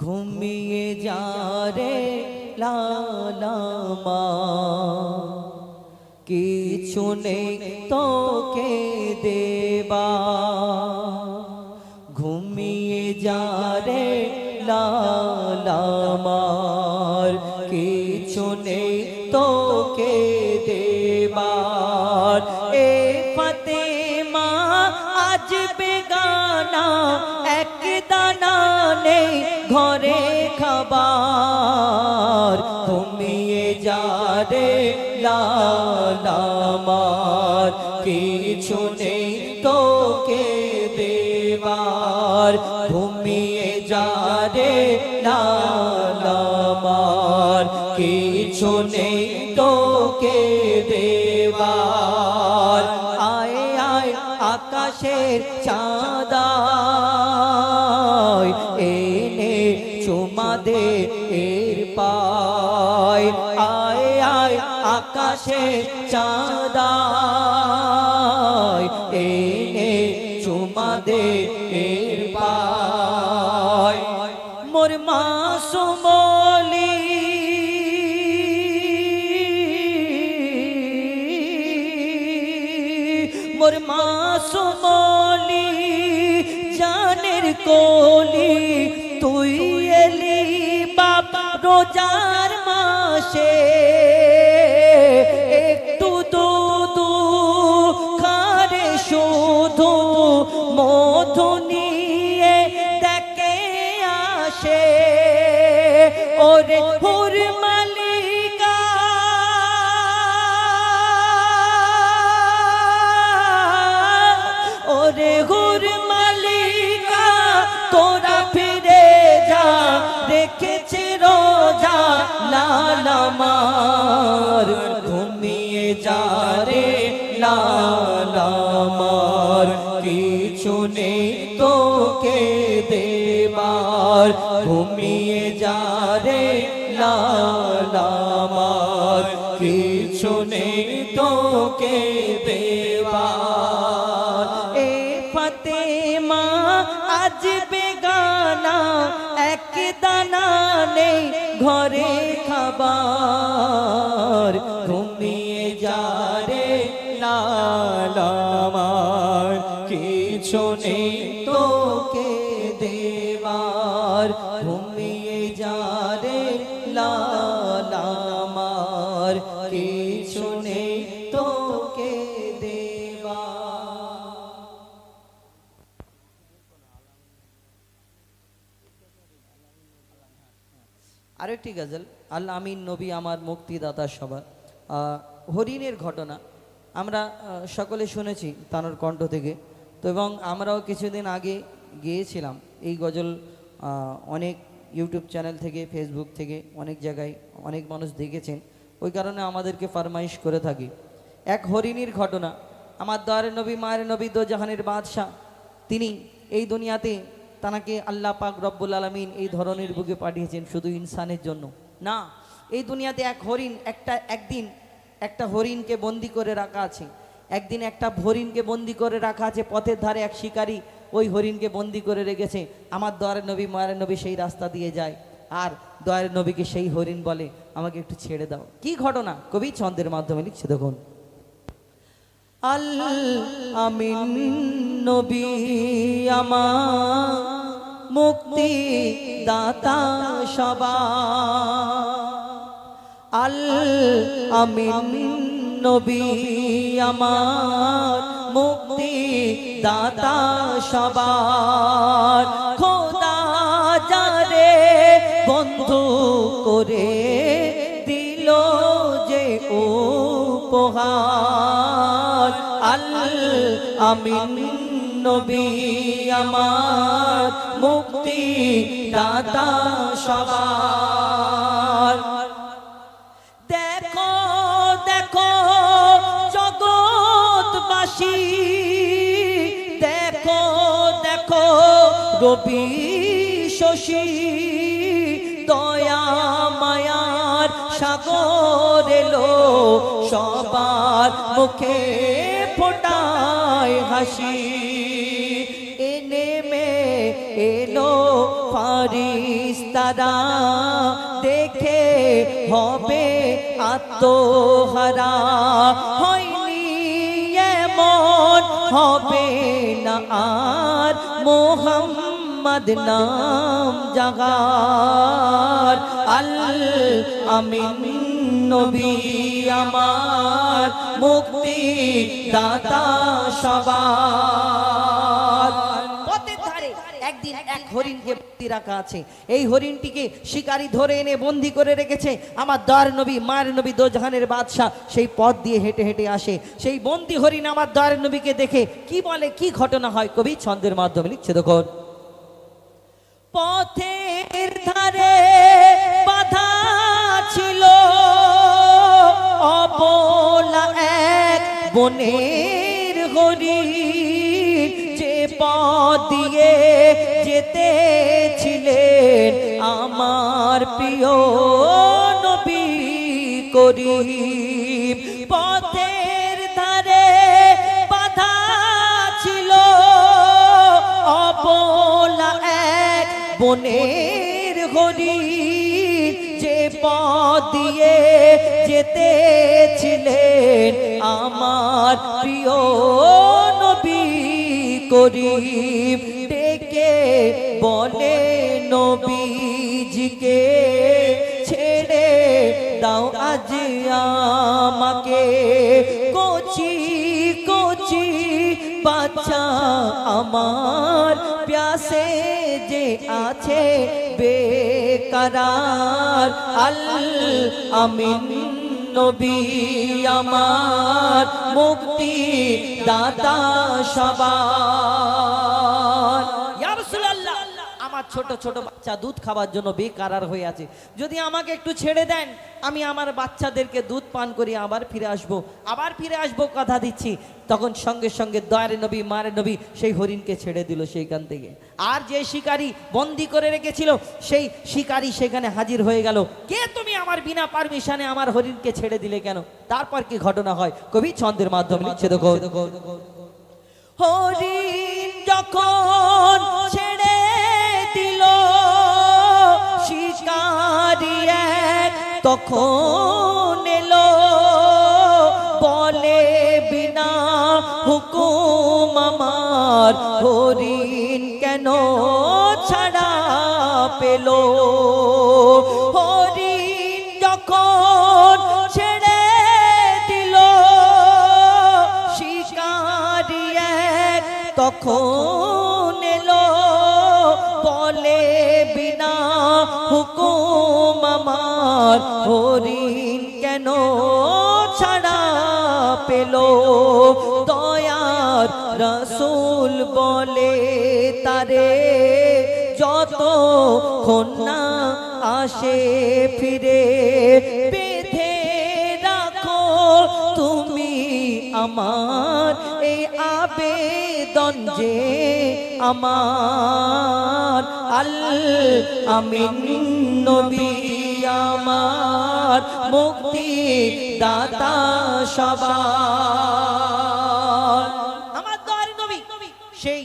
ঘুমিয়ে যা রে লালামা, কিছু নেই তোকে দেবা। ঘুমিয়ে যা রে লালামার, কিছু নেই তোকে দেবার। এ ফাতেমা আজ বেগানা, এক দানা নেই ঘরে খাবার। ঘুমিয়ে যা রে লালামার, কিছু নেই তোকে দেবার। ঘুমিয়ে যা রে লালামার, কিছু নেই তোকে দেবার। আয় আয় আকাশের চাঁদা, এনে চুমা দে এর পায়। আয় আয় আকাশের চাঁদা, এনে চুমা দে এর পায়। মোর মাসুম ওলি মোর মাসুম ওলি জানের কোলি, তুই এলি বাবা রোজার মাসে। একটু দুধু খারে শুধু মধু নিয়ে দেখে আসে। ওরে হুর মালিকা ওরে হুর মালিকা, তোরা ফিরে যা, রেখেছে রোজা লালামার। ঘুমিয়ে যা রে লালামার, কিছু নেই তোকে দেবার। ঘুমিয়ে যা রে লালামার, কিছু নেই তোকে দেবার। এ ফাতেমা আজ বেগানা, এক দানা নেই ঘরে খাবার। ঘুমিয়ে যা রে লালামার, কিছু নেই তোকে দেবার। ঘুমিয়ে যা রে লালামার, কিছু নেই তোকে দেবার। আরেকটি গজল, আল্লাহ আমিন নবী আমার মুক্তিদাতা সবার। হরিণের ঘটনা আমরা সকলে শুনেছি তানোর কণ্ঠ থেকে, তো এবং আমরাও কিছুদিন আগে গিয়েছিলাম এই গজল। অনেক ইউটিউব চ্যানেল থেকে, ফেসবুক থেকে, অনেক জায়গায় অনেক মানুষ দেখেছেন, ওই কারণে আমাদেরকে ফরমাইশ করে থাকি। এক হরিণীর ঘটনা। আমার দয়ার নবী, মায়ের নবী, দো জাহানের বাদশাহ, তিনি এই দুনিয়াতে তানাকে আল্লাহ পাক রব্বুল আলামিন এই ধরনের বুকে পাঠিয়েছেন শুধু ইনসানের জন্য না। এই দুনিয়াতে এক হরিণ, একদিন একটা হরিণকে বন্দি করে রাখা আছে। একদিন একটা হরিণকে বন্দি করে রাখা আছে পথের ধারে। এক শিকারী ওই হরিণকে বন্দি করে রেখেছে। আমার দয়ার নবী, মায়ের নবী সেই রাস্তা দিয়ে যায়, আর দয়ার নবীকে সেই হরিণ বলে, আমাকে একটু ছেড়ে দাও। কি ঘটনা কবি ছন্দের মাধ্যমে লিখছে দেখুন। আল আমিন নবী আমার মুক্তি দাতা সবার। আল আমিন নবী আমার মুক্তি দাতা সবার। খোদা যারে বন্ধু করে দিল যে উপহার। আল আমিন নবী আমার মুক্তি দাতা সবার। দেখো দেখো জগৎবাসী, দেখো দেখো রবি শশী, দয়া মায়ার সাগর এলো, সবার মুখে ফোটায় হাসি। এনে মে এলো ফারিস্তারা দেখে হবে আত্মহারা, হয়নি এমন হবে না আর মোহাম্মদ নাম জাগার। আল আমিন নবী আমার মুক্তি দাতা সবার। পথের ধারে একদিন এক হরিণকে বন্দি রাখা আছে। এই হরিণটিকে শিকারী ধরে এনে বন্দি করে রেখেছে। আমার দয়ার নবী মায়ের নবী দোজাহানের বাদশাহ সেই পথ দিয়ে হেঁটে হেঁটে আসে। সেই বন্দি হরিণ আমার দয়ার নবীকে দেখে কি বলে, কি ঘটনা হয় কবি ছন্দের মাধ্যমে লিখছে। দেখুন, পথের ধারে বাধা ছিল অবলা এক বনের হরিণ, যে পথ দিয়ে যেতেছিলেন আমার প্রিয় নবী করিম। পথের ধারে বাধা ছিল অবলা এক বনের হরিণ, যে পথ দিয়ে যেতেছিলেন আমার প্রিয় নবী করিম। ডেকে বলে নবীজিকে ছেড়ে দাও আজ আমাকে, কচি কচি বাচ্চা আমার প্যাসে যে আছে বেকরার। আল আমিন নবী আমার মুক্তি দাতা সবার। ইয়া রাসূলুল্লাহ, আমার ছোট ছোট বাচ্চা দুধ খাবার জন্য বেকারার হয়ে আছে, যদি আমাকে একটু ছেড়ে দেন আমি আমার বাচ্চাদেরকে দুধ পান করি আবার ফিরে আসবো, আবার ফিরে আসবো কথা দিচ্ছি। তখন সঙ্গে সঙ্গে দয়ার নবী মায়ের নবী সেই হরিণকে ছেড়ে দিল সেইখান থেকে। আর যে শিকারী বন্দি করে রেখেছিল সেই শিকারী সেখানে হাজির হয়ে গেল। কে তুমি, আমার বিনা পারমিশনে আমার হরিণকে ছেড়ে দিলে কেন? তারপর কি ঘটনা হয় কবি ছন্দের মাধ্যমে লিখছে। দেখো, হরিণ যখন ছেড়ে দিল শিকারী এক তখন এলো, বলে বিনা হুকুম আমার হরিণ কেন ছাড়া পেল। হরিণ যখন ছেড়ে দিল শিকারী এক তখন এলো, বলে বিনা হুকুম আমার হরিণ কেন ছাড়া পেল। দয়ার রাসূল বলে তারে যতক্ষণ না আসে ফিরে, বেঁধে রাখো তুমি আমার এই আবেদন যে আমার। আল আমিন নবী আমার মুক্তি দাতা সবার। আমার দয়ার নবী সেই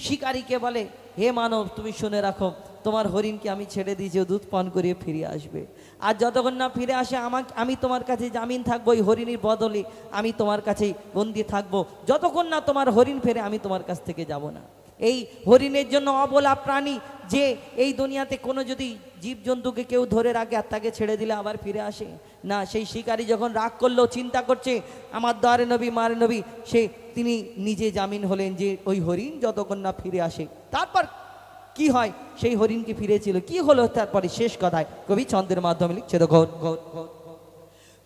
শিকারীকে বলে, হে মানব তুমি শুনে রাখো, তোমার হরিণকে আমি ছেড়ে দিয়েছি, দুধ পান করিয়ে ফিরে আসবে। আর যতক্ষণ না ফিরে আসে আমি তোমার কাছে জামিন থাকবো, ওই হরিণীর বদলে আমি তোমার কাছেই বন্দি থাকবো। যতক্ষণ না তোমার হরিণ ফেরে আমি তোমার কাছ থেকে যাব না। এই হরিণের জন্য অবলা প্রাণী, যে এই দুনিয়াতে কোনো যদি জীবজন্তুকে কেউ ধরে রাখে আর তাকে ছেড়ে দিলে আবার ফিরে আসে না। সেই শিকারী যখন রাগ করলো, চিন্তা করছে, আমার দয়ার নবী মার নবী তিনি নিজে জামিন হলেন যে ওই হরিণ যতক্ষণ না ফিরে আসে। তারপর কি হয়, সেই হরিণকে ফিরেছিল, কি হলো তারপরে শেষ কথায় কবি ছন্দের মাধ্যমে লিখছে। দেখো,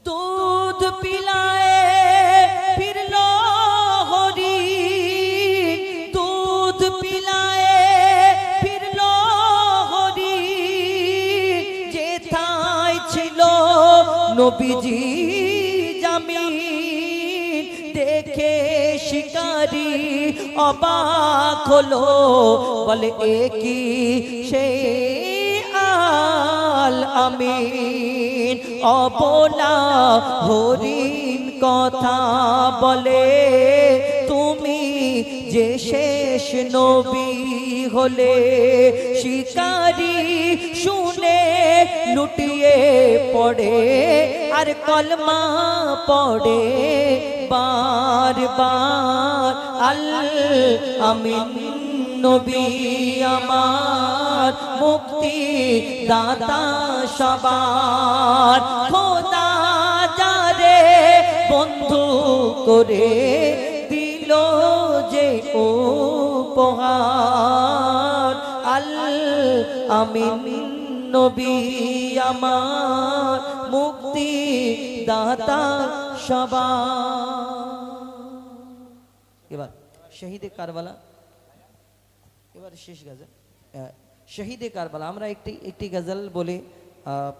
দুধ পিলায়ে ফিরলো হরিণ, দুধ পিলায়ে ফিরলো হরিণ, যেথায় ছিল নবীজি জামিন। দেখে শিকারী অবাক হলো, বলে একই সেই আল আমিন। অবলা হরিণ কথা বলে, তুমি যে শেষ নবী হলে শিকারি শুনে লুটিয়ে পড়ে আর কলমা পড়ে বার বার আল আমিন নবী আমার মুক্তি দাতা সবার খোদা যারে বন্ধু করে দিল যে উপহার আল আমিন নবী আমার মুক্তি দাতা সবার। এবার শহীদে কারবালা, এবার শেষ গজল শহীদে কারবালা। আমরা একটি গজল বলে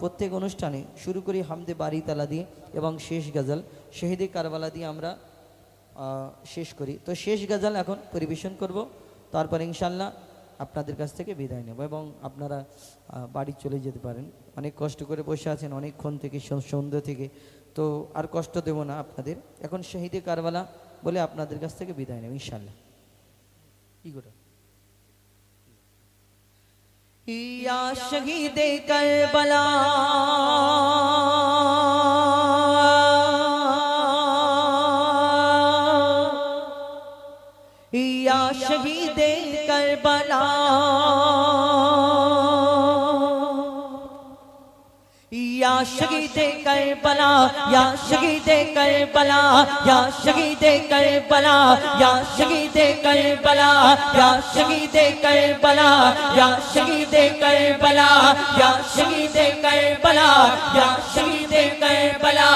প্রত্যেক অনুষ্ঠানে শুরু করি হামদে বারি তালা দিয়ে এবং শেষ গজল শহীদে কারবালা দিয়ে আমরা শেষ করি। তো শেষ গজল এখন পরিবেশন করব, তারপর ইনশাল্লাহ আপনাদের কাছ থেকে বিদায় নেব এবং আপনারা বাড়ি চলে যেতে পারেন। অনেক কষ্ট করে বসে আছেন অনেকক্ষণ থেকে, সন্ধ্যা থেকে, তো আর কষ্ট দেব না আপনাদের। এখন শহীদে কারবালা বলে আপনাদের কাছ থেকে বিদায় নেব ইনশাল্লাহ। কি করে ইয়া শহীদে কারবালা ইয়া শহীদে কারবালা या शहीदे करबला या शहीदे करबला या शहीदे करबला या शहीदे करबला या शहीदे करबला या शहीदे करबला या शहीदे करबला या शहीदे करबला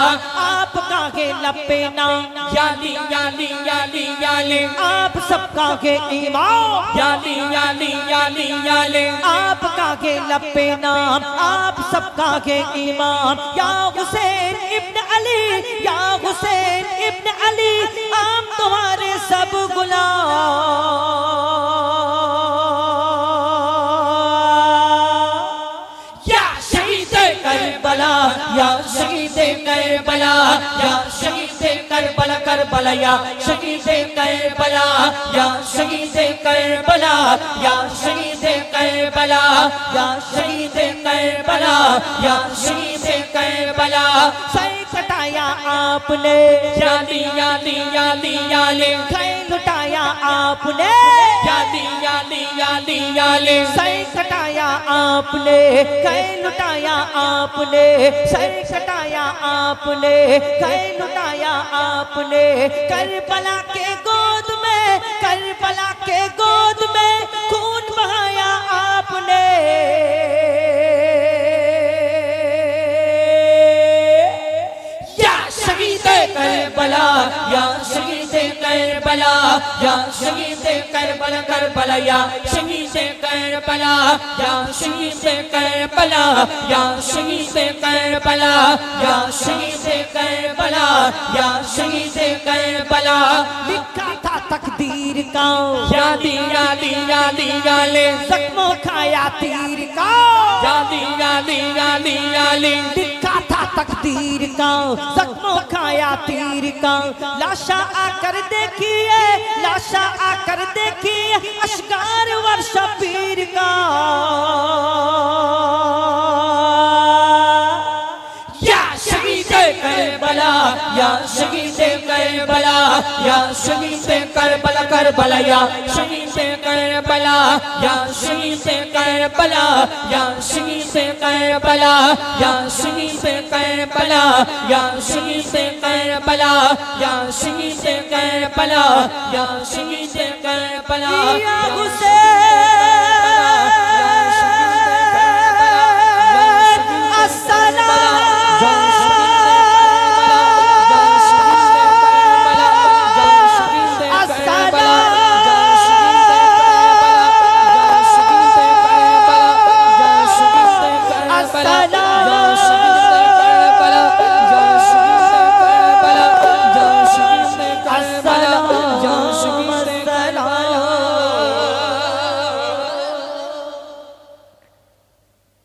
आपका है लपे नाम याली याली याली याली आप सबका है ईमान याली याली याली याली आपका है लपे नाम आप सबका है ईमान या हुसैन इब्न अली या हुसैन इब्न अली हम तुम्हारे सब गुलाम या शहीदे करबला या शहीदे करबला या शहीदे करबला करबला या शहीदे करबला या शहीदे करबला या शहीदे करबला या शहीदे करबला या शहीदे करबला सर कटाया आपने याली याली याली याली खैर लुटाया आपने याली याली याली याली सर कटाया आपने खैर लुटाया आपने सर कटाया आपने खैर लुटाया आपने करबला के गोद में करबला के गोद में खून बहाया आपने या शहीदे करबला या शहीदे करबला या शहीदे करबला करबला या शहीदे करबला या शहीदे करबला या शहीदे करबला या शहीदे करबला या शहीदे करबला लिखा था तकदीर का याली याली याली याली जख्मों खाया तीर का याली याली याली याली लिखा था तकदीर का जख्मों खाया तीर का लाशा आकर देखिए लाशा आकर देखिए अशगार वर्षा पीर का या शहीदे करबला या शहीदे करबला या शहीदे करबला करबला या शहीदे करबला या शहीदे करबला या शहीदे करबला या शहीदे करबला या शहीदे करबला या शहीदे करबला या शहीदे करबला या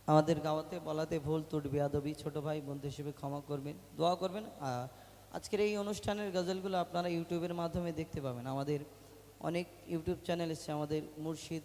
আমাদের গাওয়াতে বলাতে ভুল ত্রুটি বেয়াদবি ছোট ভাই বন্ধু হিসেবে ক্ষমা করবেন, দোয়া করবেন। আজকের এই অনুষ্ঠানের গজলগুলো আপনারা ইউটিউবের মাধ্যমে দেখতে পাবেন। আমাদের অনেক ইউটিউব চ্যানেল এসেছে, আমাদের মুর্শিদ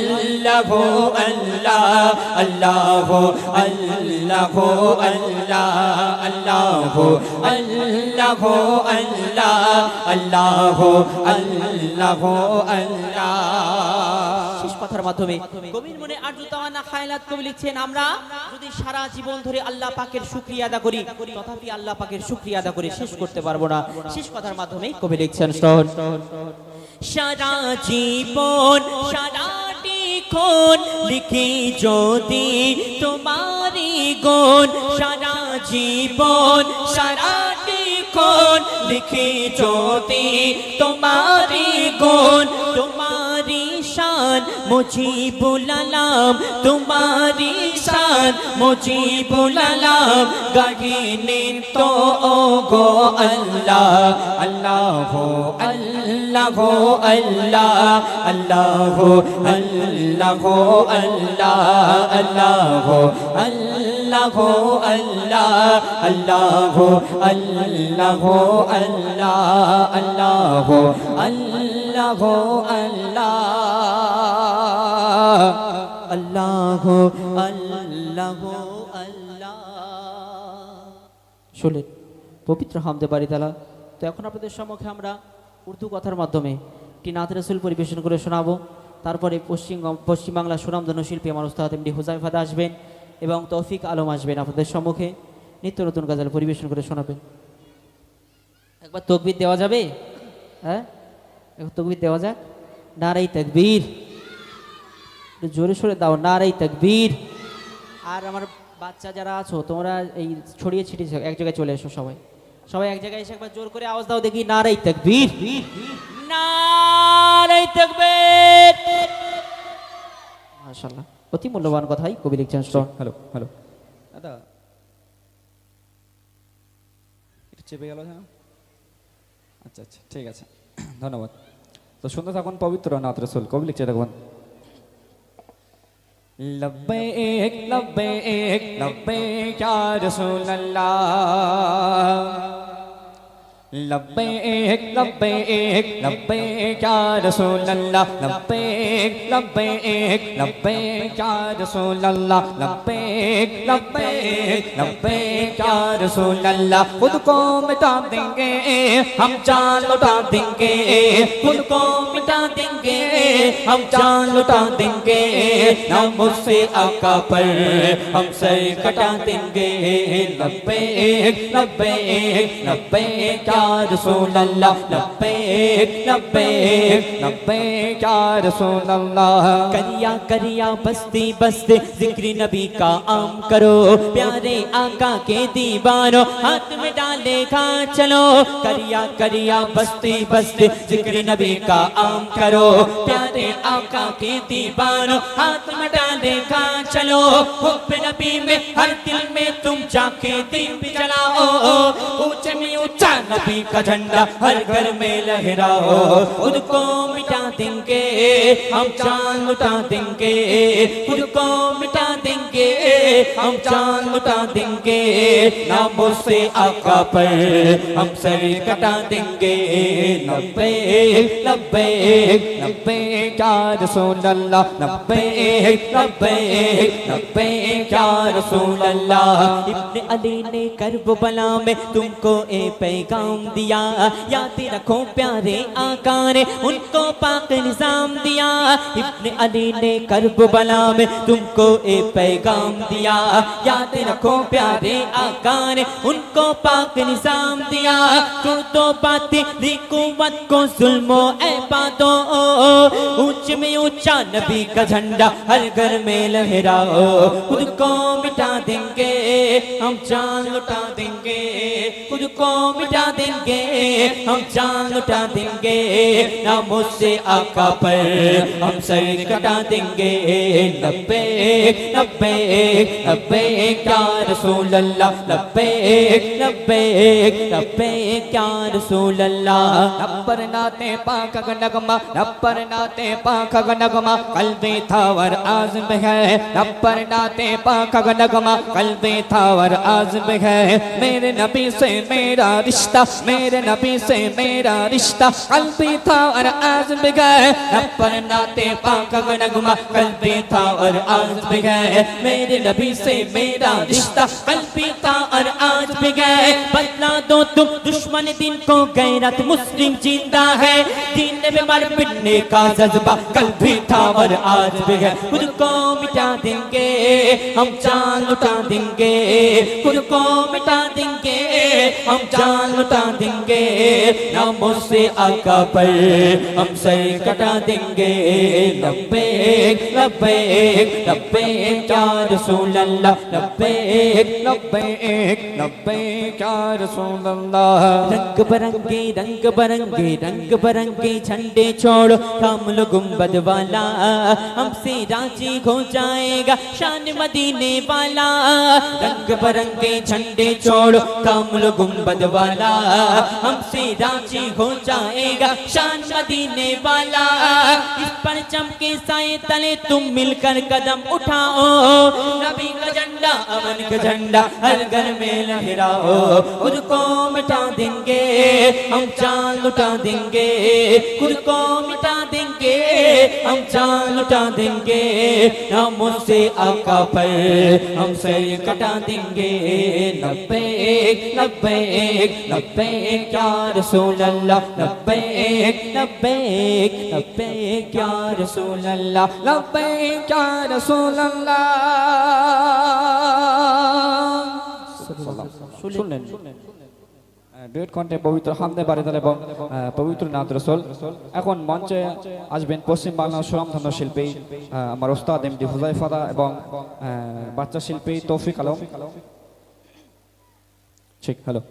अल्लाह अल्लाह अल्लाह अल्लाह अल्लाह अल्लाह अल्लाह अल्लाह अल्लाह अल्लाह। শেষ কথার মাধ্যমে কবির মনে আরজু তাওয়ান্না খায়ালাত কবি লিখছেন, আমরা যদি সারা জীবন ধরে আল্লাহ পাকের শুকরিয়া আদা করি তথাপি আল্লাহ পাকের শুকরিয়া আদা করে শেষ করতে পারবো না। শেষ কথার মাধ্যমে কবি লিখছেন, সারা জীবন সারাটি ক্ষণ লিখি যদি তোমারি গুণ, সারা জীবন সারাটি ক্ষণ লিখি যদি তোমারি গুণ, তোমারি শান মুজিবুল আলাম, তোমারি শান মুজিবুল আলাম, গাহিনীন তো ও গো আল্লাহ আল্লাহ আল্লাহ আল্লাহ আল্লাহ আল্লাহ আল্লাহ আল্লাহ আল্লাহ আল্লাহ আল্লাহ আল্লাহ আল্লাহ আল্লাহ আল্লাহ আল্লাহ আল্লাহ আল্লাহ। শুনলেন পবিত্র হামদে বাড়ি তালা। তো এখন আপনাদের সম্মুখে আমরা উর্দু কথার মাধ্যমে একটি নাত রাসূল পরিবেশন করে শোনাবো। তারপরে পশ্চিমবাংলার সুনামধন্য শিল্পী আমার উস্তাদ এমডি হুজাইফাদা আসবেন এবং তৌফিক আলম আসবেন আপনাদের সম্মুখে নিত্য নতুন গজল পরিবেশন করে শোনাবেন। একবার তাকবীর দেওয়া যাবে? হ্যাঁ, একবার তাকবীর দেওয়া যাক। নারাই তাকবীর, জোরে সোরে দাও, নারাই তাকবীর। আর আমার বাচ্চা যারা আছো তোমরা এই ছড়িয়ে ছিটিয়ে এক জায়গায় চলে এসো, সবাই সবাই এক জায়গায় এসে একবার জোর করে আওয়াজ দাও দেখি, নারাই তাকবীর, নারাই তাকবীর। মাশাআল্লাহ, অতি মূল্যবান কথাই কবি লিখছেন। হ্যালো হ্যালো দাদা, একটু চেপে গেল যেন। আচ্ছা আচ্ছা, ঠিক আছে, ধন্যবাদ। তো শুনতে থাকুন পবিত্র নাত রাসূল। কবি লিখছে দেখুন, লব্বৈক লব্বৈক লব্বৈক ইয়া রাসূলুল্লাহ, লব্বৈক লব্বৈক লব্বৈক ইয়া রাসূলুল্লাহ, লব্বৈক লব্বৈক লব্বৈক ইয়া রাসূলুল্লাহ, লব্বৈক লব্বৈক লব্বৈক ইয়া রাসূলুল্লাহ। खुद को मिटा देंगे हम जान लुटा देंगे, खुद को मिटा देंगे हम जान लुटा देंगे, नाम से आका पर हम सर कटा देंगे। लब्बैक लब्बैक लब्बैक या रसूल अल्लाह, लब्बैक लब्बैक लब्बैक या रसूल अल्लाह। करिया करिया बस्ती बस्ती जिक्र नबी का आम करो, प्यारे आका के दीवानो हाथ में डाले खा चलो। करिया करिया बस्ती बस्ती जिक्र नबी का आम करो, प्यारे आका के दीवानो हाथ में डाले खा चलो। हुब्ब नबी में हर दिल में तुम जाके दीप जलाओ, ऊंचे में ऊंचा नबी का झंडा हर घर में लहराओ। खुद को मिटा देंगे हम जान लुटा देंगे, खुद को मिटा देंगे हम जान लुटा देंगे, नामों से आका पर हम सर कटा देंगे। लब्बैक लब्बैक लब्बैक या रसूल अल्लाह, लब्बैक लब्बैक लब्बैक या रसूल अल्लाह। इब्ने अली ने करबला में तुमको ए पैगाम दिया, याद रखो प्यारे आका ने उनको पाक निजाम दिया। इब्ने अली ने करबला में तुमको ए पैगाम दिया, याद रखो प्यारे आका ने उनको पाक निजाम दिया। को तो बातें रिकुवत को जुल्मो ए बातों, ऊंचे में ऊंचा नबी का झंडा हर घर में लहराओ। खुद को मिटा देंगे हम जान लुटा देंगे, खुद को मिटा देंगे हम जान लुटा देंगे, नामों से आका पर हम सर कटा देंगे। लब्बैक लब्बैक लब्बैक या रसूल अल्लाह, लब्बैक लब्बैक लब्बैक या रसूल अल्लाह। नब्बर नाते पाक का नगमा, नब्बर नाते पाक का नगमा कल्बे थावर आज़म है, नब्बर नाते पाक का नगमा कल्बे थावर आज़म है। मेरे नबी से मेरा रिश्ता मेरे नबी से मेरा रिश्ता कल्बी था और आज भी गए पर नाते पाक का नगमा कल्बी था और आज भी गए मेरे नबी से मेरा रिश्ता कल्बी था और आज भी गए बदला दो तुम दुश्मन दिन को गैरत मुस्लिम जिंदा है जीने में मर मिटने का जज्बा कल भी था और आज भी है खुद को मिटा देंगे हम जान लुटा देंगे खुद को मिटा देंगे हम जान लुटा देंगे नामों से आका पर हम सर कटा देंगे लब्बैक लब्बैक लब्बैक या रसूल अल्लाह लब्बैक लब्बैक लब्बैक या रसूल अल्लाह रंग बरंगे झंडे छोड़ो काम लो गुंबद वाला हमसे राजी हो जाएगा शान मदीने वाला रंग बरंगे झंडे छोड़ो काम लो गुंबद वाला हमसे राजी हो जाएगा शान मदीने वाला इस परचम के साए तले तुम मिलकर कदम उठाओ नबी का झंडा अमन का झंडा हर घर में लहराओ खुद को मिटा देंगे हम जान लुटा देंगे खुद को मिटा देंगे हम जान लुटा देंगे नामों से आका पर हम सर कटा देंगे लब्बैक लब्बैक लब्बैक या रसूल अल्लाह लब्बैक लब्बैक लब्बैक या रसूल अल्लाह लब्बैक या रसूल अल्लाह শুনলেন ডুয়েট কণ্ঠে পবিত্র হামদে বারিদার এবং পবিত্র নাত রসুল এখন মঞ্চে আসবেন পশ্চিম বাংলার সুনামধন্য শিল্পী আমার ওস্তাদ এমডি হুজাইফা এবং বাচ্চা শিল্পী তৌফিক আলম ঠিক হ্যালো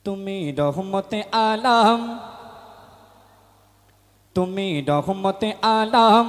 তুমি রহমতে আলম তুমি রহমতে আলম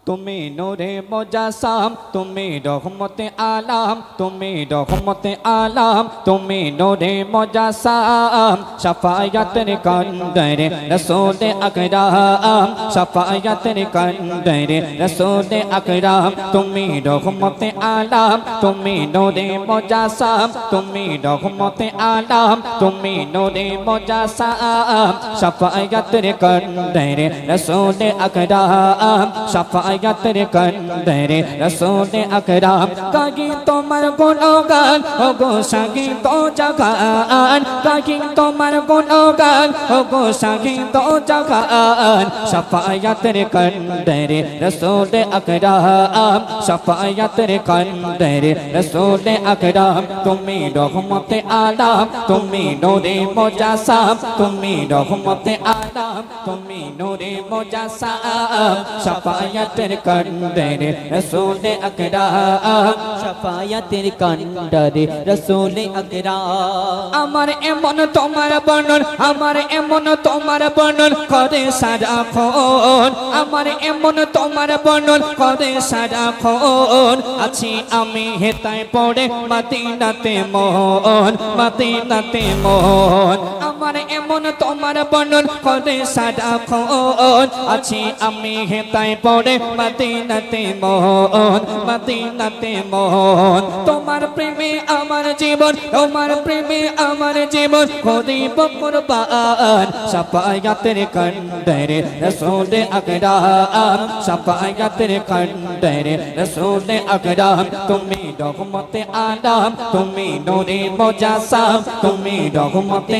তুমি নূরে মুজাসসাম তুমি রহমতে আলম তুমি রহমতে আলম তুমি নূরে মুজাসসাম শাফায়াতের কন্দরে রাসূল আকরাম শাফায়াতের কন্দরে রাসূল আকরাম তুমি রহমতে আলম তুমি নূরে মুজাসসাম তুমি রহমতে আলম তুমি নূরে মুজাসসাম শাফায়াতের কন্দরে রাসূল আকরাম শাফায়াতের কন্দরে রাসূল আকরাম কাগি তোমার গুণগান ও গো সাগি তো জাগান কাগি তোমার গুণগান ও গো সাগি তো জাগান শাফায়াতের কন্দরে রাসূল আকরাম শাফায়াতের কন্দরে রাসূল আকরাম তুমি রহমতে আলম তুমি নূরে মুজাসসাম তুমি রহমতে আলম তুমি নূরে মুজাসসাম শাফায়াতের কন্দরে রাসূল আকরাম শাফায়াতের কন্দরে রাসূল আকরাম আমার এমন তোমার বর্ণন আমার এমন তোমার বর্ণন করে সারাক্ষণ আমার এমন তোমার বর্ণন করে সারাক্ষণ আছি আমি হেতায় পড়ে মদিনাতে মন মদিনাতে মন আমার এমন তোমার বর্ণন করে সারাক্ষণ আছি আমি হেতায় পড়ে মদিনাতে মন মদিনাতে মন তোমার প্রেমে আমার জীবন তোমার প্রেমে আমার জীবন করিব কুরবান শাফায়াতের কন্দরে রাসূল আকরাম শাফায়াতের কন্দরে রাসূল আকরাম তুমি রহমতে আলম তুমি নূরে মুজাসসাম তুমি রহমতে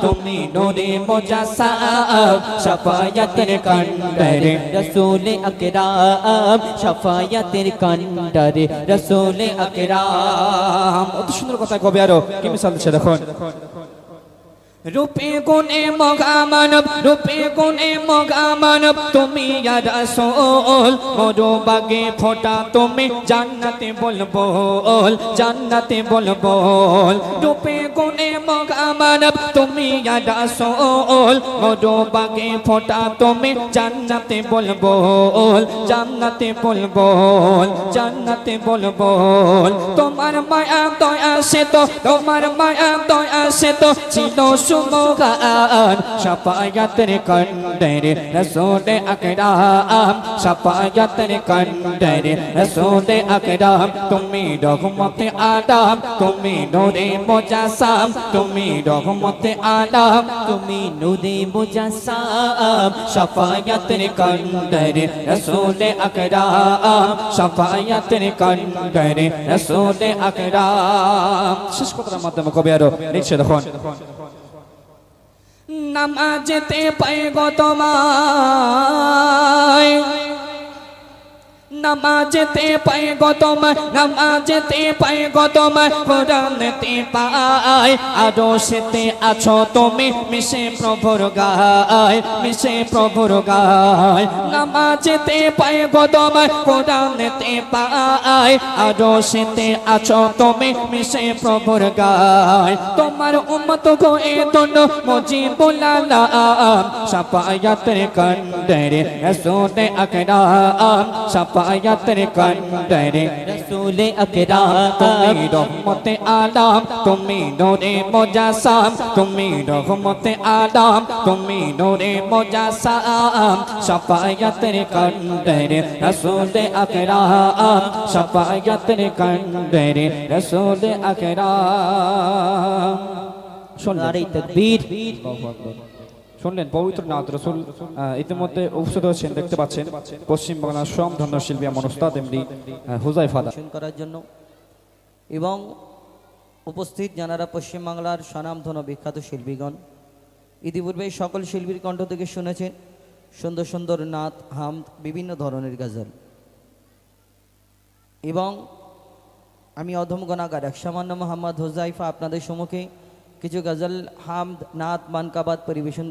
তুমি নূরে মুজাসসাম শাফায়াতের কন্দরে রাসূল আকরাম শাফায়াতের কন্দরে রাসূল আকরাম অত সুন্দর কথা কবে আরো কি মিসাল দিচ্ছে দেখুন রূপে গুণে মগা মানব রূপে গুণে মগা মানব তুমি ইয়া রাসূল মরুবাগে ফোটা তুমি জান্নাতে বলবল জান্নাতে বলবল রূপে গুণে মগা মানব তুমি ইয়া রাসূল মরুবাগে ফোটা তুমি জান্নাতে বলবল জান্নাতে বলবল জান্নাতে বলবল তোমার মায়া দয়া সে তো তোমার মায়া দয়া সে তো ছিল সুবহান শাফায়াতের কন্ডের রাসূল আকরাম শাফায়াতের কন্ডের রাসূল আকরাম তুমি রহমতে আদম তুমি নূরে মুজাসসাম তুমি রহমতে আদম তুমি নূরে মুজাসসাম শাফায়াতের কন্ডের রাসূল আকরাম শাফায়াতের কন্ডের রাসূল আকরাম শেষ কথার মাধ্যমে কবি আরো লিখছে দেখুন নামাজেতে পাই গো তোমায় নামাজেতে পাই গো তোমায় নামাজেতে পাই গো তোমায় কোরআনেতে পাই আরশেতে আছো তুমি মিশে প্রভুর গায় মিশে প্রভুর গায় নামাজেতে পাই গো তোমায় কোরআনেতে পাই আরশেতে আছো তুমি মিশে প্রভুর গায় তোমার উম্মত গো এ দোন মুজিবুল আলাম শাফায়াতের কন্ডের রাসূল আকরাম শাফায়াতের কন্ডের রাসূল আকরাম তুমি রহমতে আদম তুমি নূরে মুজাসসাম তুমি রহমতে আদম তুমি নূরে মুজাসসাম শাফায়াতের কন্ডের রাসূল আকরাম শাফায়াতের কন্ডের রাসূল আকরাম নারে তাকবীর শুনলেন পবিত্র নাথ রসুল ইতিমধ্যে উপস্থিত হচ্ছেন দেখতে পাচ্ছেন পশ্চিমবাংলার স্বনামধন্য শিল্পী আমার উস্তাদ এমডি হুজাইফা দা করার জন্য এবং উপস্থিত যারা পশ্চিমবাংলার স্বনামধন্য বিখ্যাত শিল্পীগণ ইতিপূর্বে সকল শিল্পীর কণ্ঠ থেকে শুনেছেন সুন্দর সুন্দর নাত হামদ বিভিন্ন ধরনের গজল এবং আমি অধম গণাগার এক সামান্য মোহাম্মদ হুজাইফা আপনাদের সম্মুখে কিছু গজল হামদ নাত মানকাবাত পরিবেশন